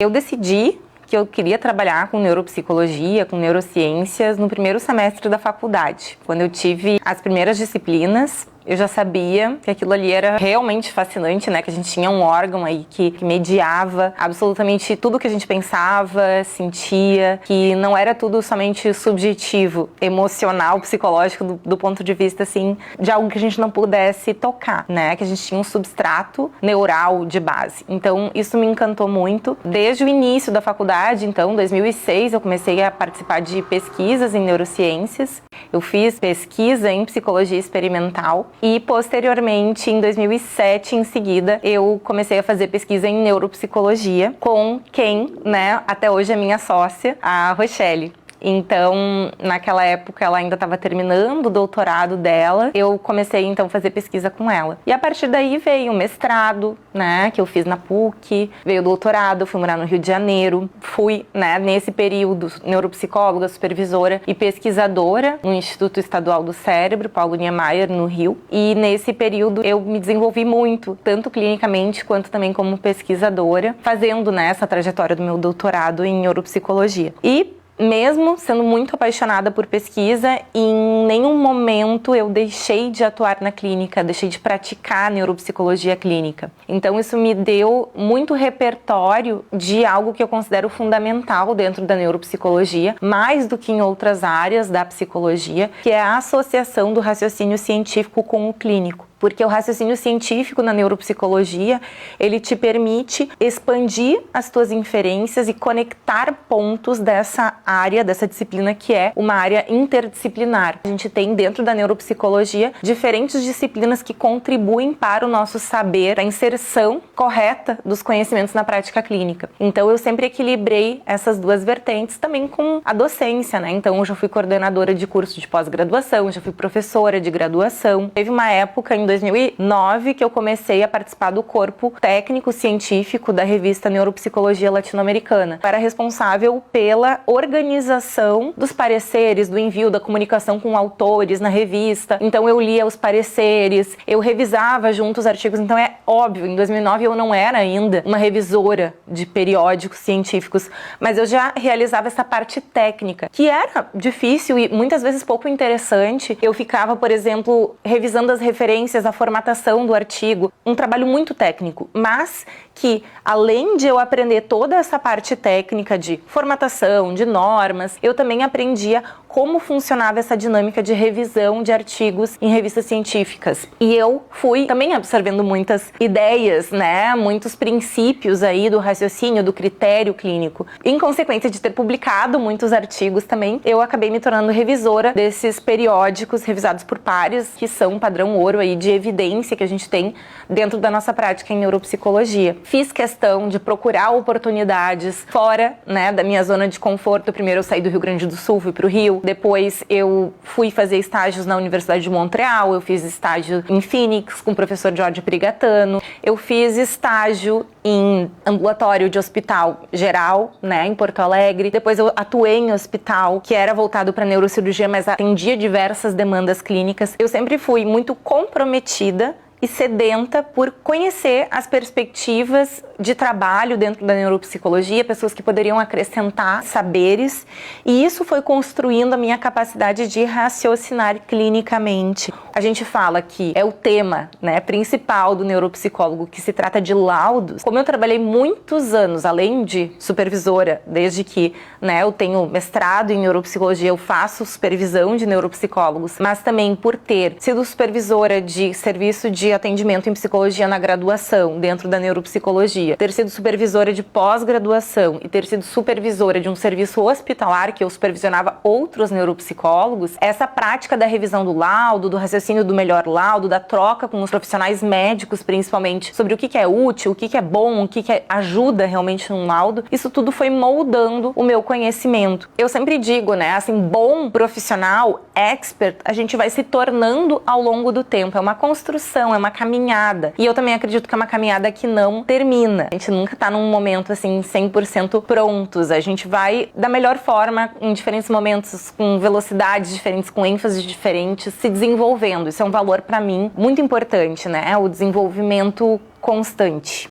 Eu decidi que eu queria trabalhar com neuropsicologia, com neurociências no primeiro semestre da faculdade. Quando eu tive as primeiras disciplinas, eu já sabia que aquilo ali era realmente fascinante, né? Que a gente tinha um órgão aí que mediava absolutamente tudo que a gente pensava, sentia, que não era tudo somente subjetivo, emocional, psicológico, do ponto de vista, assim, de algo que a gente não pudesse tocar, né? Que a gente tinha um substrato neural de base. Então, isso me encantou muito. Desde o início da faculdade, então, 2006, eu comecei a participar de pesquisas em neurociências. Eu fiz pesquisa em psicologia experimental. E, posteriormente, em 2007, em seguida, eu comecei a fazer pesquisa em neuropsicologia com quem, né, até hoje é minha sócia, a Rochelle. Então, naquela época, ela ainda estava terminando o doutorado dela. Eu comecei, então, a fazer pesquisa com ela. E a partir daí veio o mestrado, né, que eu fiz na PUC. Veio o doutorado, eu fui morar no Rio de Janeiro. Fui, né, nesse período, neuropsicóloga, supervisora e pesquisadora no Instituto Estadual do Cérebro, Paulo Niemeyer, no Rio. E nesse período eu me desenvolvi muito, tanto clinicamente quanto também como pesquisadora, fazendo, né, essa trajetória do meu doutorado em neuropsicologia. E mesmo sendo muito apaixonada por pesquisa, em nenhum momento eu deixei de atuar na clínica, deixei de praticar neuropsicologia clínica. Então isso me deu muito repertório de algo que eu considero fundamental dentro da neuropsicologia, mais do que em outras áreas da psicologia, que é a associação do raciocínio científico com o clínico. Porque o raciocínio científico na neuropsicologia, ele te permite expandir as tuas inferências e conectar pontos dessa área, dessa disciplina que é uma área interdisciplinar. A gente tem dentro da neuropsicologia diferentes disciplinas que contribuem para o nosso saber, a inserção correta dos conhecimentos na prática clínica. Então eu sempre equilibrei essas duas vertentes também com a docência, né? Então eu já fui coordenadora de curso de pós-graduação, já fui professora de graduação. Teve uma época em 2009 que eu comecei a participar do corpo técnico científico da revista Neuropsicologia Latino-Americana. Eu era responsável pela organização dos pareceres, do envio da comunicação com autores na revista. Então eu lia os pareceres, eu revisava junto os artigos. Então é óbvio, em 2009 eu não era ainda uma revisora de periódicos científicos, mas eu já realizava essa parte técnica, que era difícil e muitas vezes pouco interessante. Eu ficava, por exemplo, revisando as referências, a formatação do artigo, um trabalho muito técnico, mas que além de eu aprender toda essa parte técnica de formatação, de normas, eu também aprendia como funcionava essa dinâmica de revisão de artigos em revistas científicas. E eu fui também absorvendo muitas ideias, né, muitos princípios aí do raciocínio, do critério clínico. Em consequência de ter publicado muitos artigos também, eu acabei me tornando revisora desses periódicos revisados por pares, que são um padrão ouro aí de evidência que a gente tem dentro da nossa prática em neuropsicologia. Fiz questão de procurar oportunidades fora, né, da minha zona de conforto. Primeiro eu saí do Rio Grande do Sul, fui pro Rio. Depois eu fui fazer estágios na Universidade de Montreal. Eu fiz estágio em Phoenix com o professor Jorge Prigatano. Eu fiz estágio em ambulatório de hospital geral, né, em Porto Alegre. Depois eu atuei em hospital que era voltado para neurocirurgia, mas atendia diversas demandas clínicas. Eu sempre fui muito comprometida e sedenta por conhecer as perspectivas de trabalho dentro da neuropsicologia, pessoas que poderiam acrescentar saberes, e isso foi construindo a minha capacidade de raciocinar clinicamente. A gente fala que é o tema, né, principal do neuropsicólogo, que se trata de laudos. Como eu trabalhei muitos anos, além de supervisora, desde que, né, eu tenho mestrado em neuropsicologia, eu faço supervisão de neuropsicólogos, mas também por ter sido supervisora de serviço de atendimento em psicologia na graduação, dentro da neuropsicologia, ter sido supervisora de pós-graduação e ter sido supervisora de um serviço hospitalar que eu supervisionava outros neuropsicólogos, essa prática da revisão do laudo, do raciocínio do melhor laudo, da troca com os profissionais médicos, principalmente, sobre o que é útil, o que é bom, o que ajuda realmente num laudo, isso tudo foi moldando o meu conhecimento. Eu sempre digo, né, assim, bom profissional, expert, a gente vai se tornando ao longo do tempo. É uma construção, é uma caminhada. E eu também acredito que é uma caminhada que não termina. A gente nunca tá num momento, assim, 100% prontos. A gente vai da melhor forma, em diferentes momentos, com velocidades diferentes, com ênfases diferentes, se desenvolvendo. Isso é um valor, para mim, muito importante, né? O desenvolvimento constante.